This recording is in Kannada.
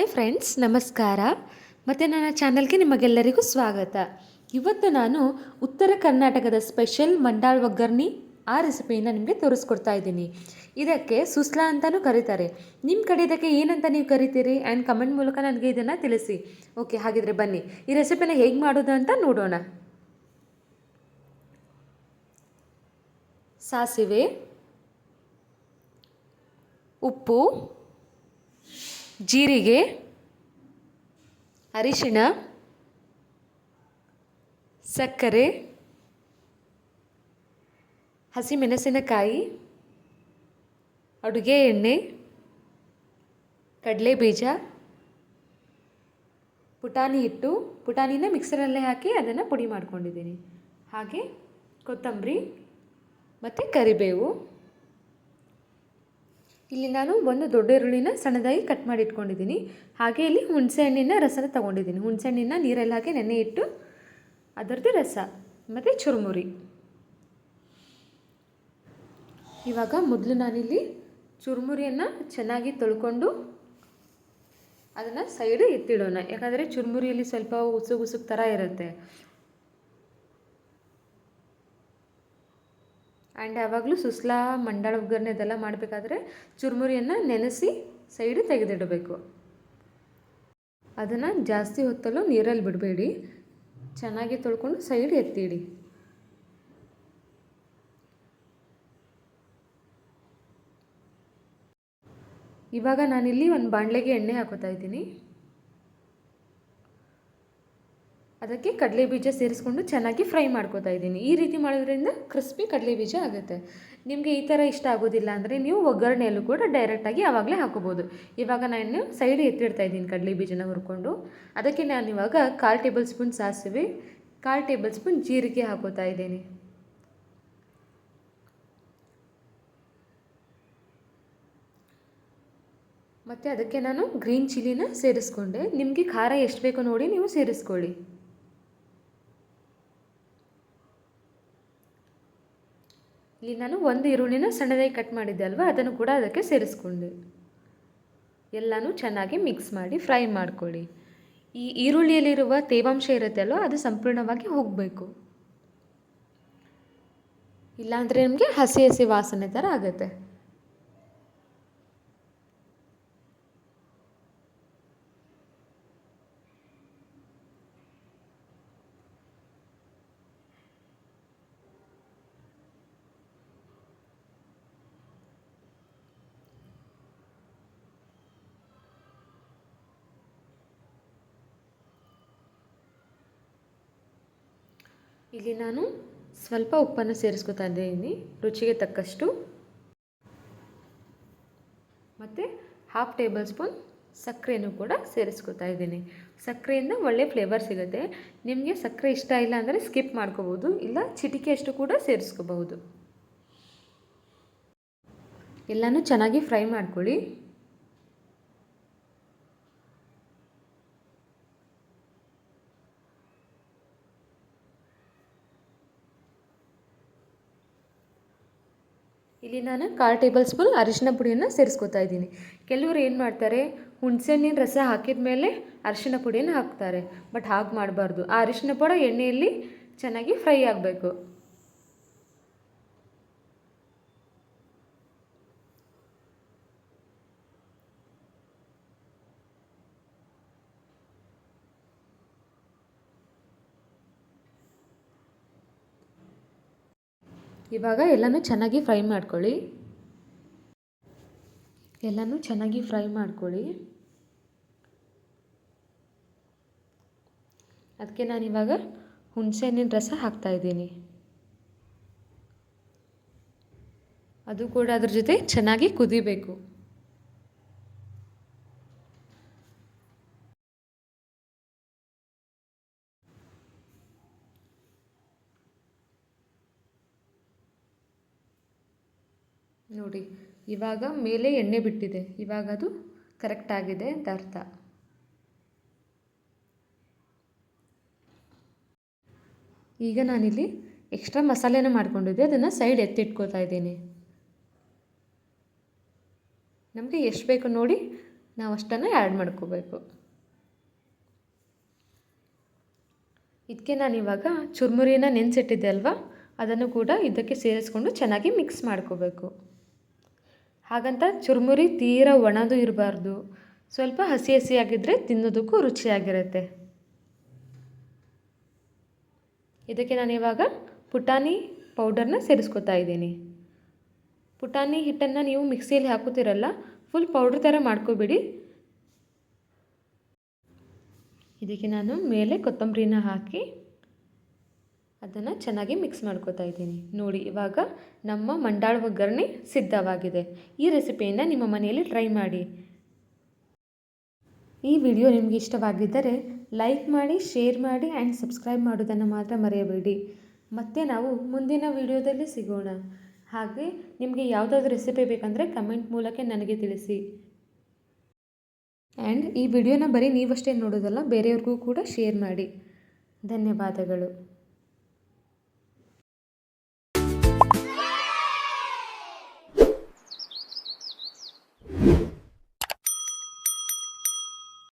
ಹಾಯ್ ಫ್ರೆಂಡ್ಸ್, ನಮಸ್ಕಾರ. ಮತ್ತು ನನ್ನ ಚಾನಲ್ಗೆ ನಿಮಗೆಲ್ಲರಿಗೂ ಸ್ವಾಗತ. ಇವತ್ತು ನಾನು ಉತ್ತರ ಕರ್ನಾಟಕದ ಸ್ಪೆಷಲ್ ಮಂಡಾಳ್ ಒಗ್ಗರ್ಣೆ ಆ ರೆಸಿಪಿಯನ್ನು ನಿಮಗೆ ತೋರಿಸ್ಕೊಡ್ತಾ ಇದ್ದೀನಿ. ಇದಕ್ಕೆ ಸುಸ್ಲಾ ಅಂತಲೂ ಕರೀತಾರೆ. ನಿಮ್ಮ ಕಡೆ ಇದಕ್ಕೆ ಏನಂತ ನೀವು ಕರಿತೀರಿ ಆ್ಯಂಡ್ ಕಮೆಂಟ್ ಮೂಲಕ ನನಗೆ ಇದನ್ನು ತಿಳಿಸಿ. ಓಕೆ, ಹಾಗಿದ್ರೆ ಬನ್ನಿ ಈ ರೆಸಿಪಿನ ಹೇಗೆ ಮಾಡೋದು ಅಂತ ನೋಡೋಣ. ಸಾಸಿವೆ, ಉಪ್ಪು, ಜೀರಿಗೆ, ಅರಿಶಿಣ, ಸಕ್ಕರೆ, ಹಸಿಮೆಣಸಿನಕಾಯಿ, ಅಡುಗೆ ಎಣ್ಣೆ, ಕಡಲೆಬೀಜ, ಪುಟಾಣಿ ಹಿಟ್ಟು. ಪುಟಾಣಿನ ಮಿಕ್ಸರಲ್ಲೇ ಹಾಕಿ ಅದನ್ನು ಪುಡಿ ಮಾಡ್ಕೊಂಡಿದ್ದೀನಿ. ಹಾಗೆ ಕೊತ್ತಂಬರಿ ಮತ್ತು ಕರಿಬೇವು. ಇಲ್ಲಿ ನಾನು ಒಂದು ದೊಡ್ಡ ಈರುಳ್ಳಿನ ಸಣ್ಣದಾಗಿ ಕಟ್ ಮಾಡಿ ಇಟ್ಕೊಂಡಿದ್ದೀನಿ. ಹಾಗೆ ಇಲ್ಲಿ ಹುಣಸೆಹಣ್ಣಿನ ರಸನ ತೊಗೊಂಡಿದ್ದೀನಿ. ಹುಣಸೆಹಣ್ಣಿನ ನೀರಲ್ಲಿ ಹಾಕಿ ನೆನೆ ಇಟ್ಟು ಅದರದ್ದು ರಸ ಮತ್ತು ಚುರುಮುರಿ. ಇವಾಗ ಮೊದಲು ನಾನಿಲ್ಲಿ ಚುರುಮುರಿಯನ್ನು ಚೆನ್ನಾಗಿ ತೊಳ್ಕೊಂಡು ಅದನ್ನು ಸೈಡ್ ಎತ್ತಿಡೋಣ. ಯಾಕಂದರೆ ಚುರುಮುರಿಯಲ್ಲಿ ಸ್ವಲ್ಪ ಉಸುಗು ಥರ ಇರುತ್ತೆ. ಆ್ಯಂಡ್ ಯಾವಾಗಲೂ ಸುಸ್ಲಾ, ಮಂಡಾಳ ಒಗ್ಗರಣೆ ಇದೆಲ್ಲ ಮಾಡಬೇಕಾದ್ರೆ ಚುರುಮುರಿಯನ್ನು ನೆನೆಸಿ ಸೈಡು ತೆಗೆದಿಡಬೇಕು. ಅದನ್ನು ಜಾಸ್ತಿ ಹೊತ್ತಲ್ಲೂ ನೀರಲ್ಲಿ ಬಿಡಬೇಡಿ. ಚೆನ್ನಾಗಿ ತೊಳ್ಕೊಂಡು ಸೈಡ್ ಎತ್ತಿಡಿ. ಇವಾಗ ನಾನಿಲ್ಲಿ ಒಂದು ಬಾಣಲೆಗೆ ಎಣ್ಣೆ ಹಾಕೋತಾ ಇದ್ದೀನಿ. ಅದಕ್ಕೆ ಕಡಲೆಬೀಜ ಸೇರಿಸ್ಕೊಂಡು ಚೆನ್ನಾಗಿ ಫ್ರೈ ಮಾಡ್ಕೋತಾ ಇದ್ದೀನಿ. ಈ ರೀತಿ ಮಾಡೋದ್ರಿಂದ ಕ್ರಿಸ್ಪಿ ಕಡಲೆಬೀಜ ಆಗುತ್ತೆ. ನಿಮಗೆ ಈ ಥರ ಇಷ್ಟ ಆಗೋದಿಲ್ಲ ಅಂದರೆ ನೀವು ಒಗ್ಗರಣೆಯಲ್ಲೂ ಕೂಡ ಡೈರೆಕ್ಟಾಗಿ ಆವಾಗಲೇ ಹಾಕೋಬೋದು. ಇವಾಗ ನಾನು ಸೈಡ್ ಎತ್ತಿಡ್ತಾ ಇದ್ದೀನಿ ಕಡಲೆಬೀಜನ ಹುರ್ಕೊಂಡು. ಅದಕ್ಕೆ ನಾನು ಇವಾಗ 1/4 ಟೇಬಲ್ ಸ್ಪೂನ್ ಸಾಸಿವೆ, 1/4 ಟೇಬಲ್ ಸ್ಪೂನ್ ಜೀರಿಗೆ ಹಾಕೋತಾ ಇದ್ದೀನಿ. ಮತ್ತು ಅದಕ್ಕೆ ನಾನು ಗ್ರೀನ್ ಚಿಲ್ಲಿನ ಸೇರಿಸ್ಕೊಂಡೆ. ನಿಮಗೆ ಖಾರ ಎಷ್ಟು ಬೇಕೋ ನೋಡಿ ನೀವು ಸೇರಿಸ್ಕೊಳ್ಳಿ. ಇಲ್ಲಿ ನಾನು ಒಂದು ಈರುಳ್ಳಿನ ಸಣ್ಣದಾಗಿ ಕಟ್ ಮಾಡಿದ್ದೆ ಅಲ್ವಾ, ಅದನ್ನು ಕೂಡ ಅದಕ್ಕೆ ಸೇರಿಸ್ಕೊಂಡೆ. ಎಲ್ಲನೂ ಚೆನ್ನಾಗಿ ಮಿಕ್ಸ್ ಮಾಡಿ ಫ್ರೈ ಮಾಡ್ಕೊಳ್ಳಿ. ಈ ಈರುಳ್ಳಿಯಲ್ಲಿರುವ ತೇವಾಂಶ ಇರುತ್ತೆ ಅಲ್ವ, ಅದು ಸಂಪೂರ್ಣವಾಗಿ ಹೋಗಬೇಕು. ಇಲ್ಲಾಂದರೆ ನಿಮಗೆ ಹಸಿ ಹಸಿ ವಾಸನೆ ಥರ ಆಗುತ್ತೆ. ಇಲ್ಲಿ ನಾನು ಸ್ವಲ್ಪ ಉಪ್ಪನ್ನು ಸೇರಿಸ್ಕೊತಾ ಇದ್ದೀನಿ, ರುಚಿಗೆ ತಕ್ಕಷ್ಟು. ಮತ್ತು 1/2 ಟೇಬಲ್ ಸ್ಪೂನ್ ಸಕ್ಕರೆನೂ ಕೂಡ ಸೇರಿಸ್ಕೊತಾ ಇದ್ದೀನಿ. ಸಕ್ಕರೆಯಿಂದ ಒಳ್ಳೆ ಫ್ಲೇವರ್ ಸಿಗುತ್ತೆ. ನಿಮಗೆ ಸಕ್ಕರೆ ಇಷ್ಟ ಇಲ್ಲ ಅಂದರೆ ಸ್ಕಿಪ್ ಮಾಡ್ಕೋಬೋದು, ಇಲ್ಲ ಚಿಟಿಕೆಯಷ್ಟು ಕೂಡ ಸೇರಿಸ್ಕೋಬಹುದು. ಎಲ್ಲನೂ ಚೆನ್ನಾಗಿ ಫ್ರೈ ಮಾಡ್ಕೊಳ್ಳಿ. ಇಲ್ಲಿ ನಾನು 1/4 ಟೇಬಲ್ ಸ್ಪೂನ್ ಅರಿಶಿನ ಪುಡಿಯನ್ನು ಸೇರಿಸ್ಕೊತಾ ಇದ್ದೀನಿ. ಕೆಲವರು ಏನು ಮಾಡ್ತಾರೆ, ಹುಣಸೆಹಣ್ಣಿನ ರಸ ಹಾಕಿದ ಮೇಲೆ ಅರಿಶಿನ ಪುಡಿಯನ್ನು ಹಾಕ್ತಾರೆ. ಬಟ್ ಹಾಗೆ ಮಾಡಬಾರ್ದು. ಆ ಅರಿಶಿನ ಪುಡಿ ಎಣ್ಣೆಯಲ್ಲಿ ಚೆನ್ನಾಗಿ ಫ್ರೈ ಆಗಬೇಕು. ಇವಾಗ ಎಲ್ಲನೂ ಚೆನ್ನಾಗಿ ಫ್ರೈ ಮಾಡ್ಕೊಳ್ಳಿ. ಅದಕ್ಕೆ ನಾನಿವಾಗ ಹುಣಸೆಹಣ್ಣಿನ ರಸ ಹಾಕ್ತಾಯಿದ್ದೀನಿ. ಅದು ಕೂಡ ಅದ್ರ ಜೊತೆ ಚೆನ್ನಾಗಿ ಕುದಿಬೇಕು. ನೋಡಿ, ಇವಾಗ ಮೇಲೆ ಎಣ್ಣೆ ಬಿಟ್ಟಿದೆ. ಇವಾಗ ಅದು ಕರೆಕ್ಟಾಗಿದೆ ಅಂತ ಅರ್ಥ. ಈಗ ನಾನಿಲ್ಲಿ ಎಕ್ಸ್ಟ್ರಾ ಮಸಾಲೆನ ಮಾಡ್ಕೊಂಡಿದ್ದೆ, ಅದನ್ನು ಸೈಡ್ ಎತ್ತಿಟ್ಕೋತಾ ಇದ್ದೀನಿ. ನಮಗೆ ಎಷ್ಟು ಬೇಕು ನೋಡಿ ನಾವು ಅಷ್ಟನ್ನು ಆ್ಯಡ್ ಮಾಡ್ಕೋಬೇಕು. ಇದಕ್ಕೆ ನಾನು ಇವಾಗ ಚುರುಮುರಿನ ನೆನೆಸಿಟ್ಟಿದ್ದೆ ಅಲ್ವಾ, ಅದನ್ನು ಕೂಡ ಇದಕ್ಕೆ ಸೇರಿಸ್ಕೊಂಡು ಚೆನ್ನಾಗಿ ಮಿಕ್ಸ್ ಮಾಡ್ಕೋಬೇಕು. ಹಾಗಂತ ಚುರುಮುರಿ ತೀರಾ ಒಣದು ಇರಬಾರ್ದು, ಸ್ವಲ್ಪ ಹಸಿ ಹಸಿಯಾಗಿದ್ದರೆ ತಿನ್ನೋದಕ್ಕೂ ರುಚಿಯಾಗಿರುತ್ತೆ. ಇದಕ್ಕೆ ನಾನು ಇವಾಗ ಪುಟಾಣಿ ಪೌಡರ್ನ ಸೇರಿಸ್ಕೊತಾ ಇದ್ದೀನಿ. ಪುಟಾಣಿ ಹಿಟ್ಟನ್ನು ನೀವು ಮಿಕ್ಸಿಯಲ್ಲಿ ಹಾಕೋತಿರಲ್ಲ, ಫುಲ್ ಪೌಡ್ರ್ ಥರ ಮಾಡ್ಕೋಬೇಡಿ. ಇದಕ್ಕೆ ನಾನು ಮೇಲೆ ಕೊತ್ತಂಬರಿನ ಹಾಕಿ ಅದನ್ನು ಚೆನ್ನಾಗಿ ಮಿಕ್ಸ್ ಮಾಡ್ಕೋತಾ ಇದ್ದೀನಿ. ನೋಡಿ, ಇವಾಗ ನಮ್ಮ ಮಂಡಾಳು ಒಗ್ಗರಣೆ ಸಿದ್ಧವಾಗಿದೆ. ಈ ರೆಸಿಪಿಯನ್ನು ನಿಮ್ಮ ಮನೆಯಲ್ಲಿ ಟ್ರೈ ಮಾಡಿ. ಈ ವಿಡಿಯೋ ನಿಮಗೆ ಇಷ್ಟವಾಗಿದ್ದರೆ ಲೈಕ್ ಮಾಡಿ, ಶೇರ್ ಮಾಡಿ ಆ್ಯಂಡ್ ಸಬ್ಸ್ಕ್ರೈಬ್ ಮಾಡೋದನ್ನು ಮಾತ್ರ ಮರೆಯಬೇಡಿ. ಮತ್ತೆ ನಾವು ಮುಂದಿನ ವಿಡಿಯೋದಲ್ಲಿ ಸಿಗೋಣ. ಹಾಗೆ ನಿಮಗೆ ಯಾವುದಾದ್ರೂ ರೆಸಿಪಿ ಬೇಕಂದರೆ ಕಮೆಂಟ್ ಮೂಲಕ ನನಗೆ ತಿಳಿಸಿ. ಆ್ಯಂಡ್ ಈ ವಿಡಿಯೋನ ಬರೀ ನೀವಷ್ಟೇ ನೋಡೋದಲ್ಲ, ಬೇರೆಯವ್ರಿಗೂ ಕೂಡ ಶೇರ್ ಮಾಡಿ. ಧನ್ಯವಾದಗಳು.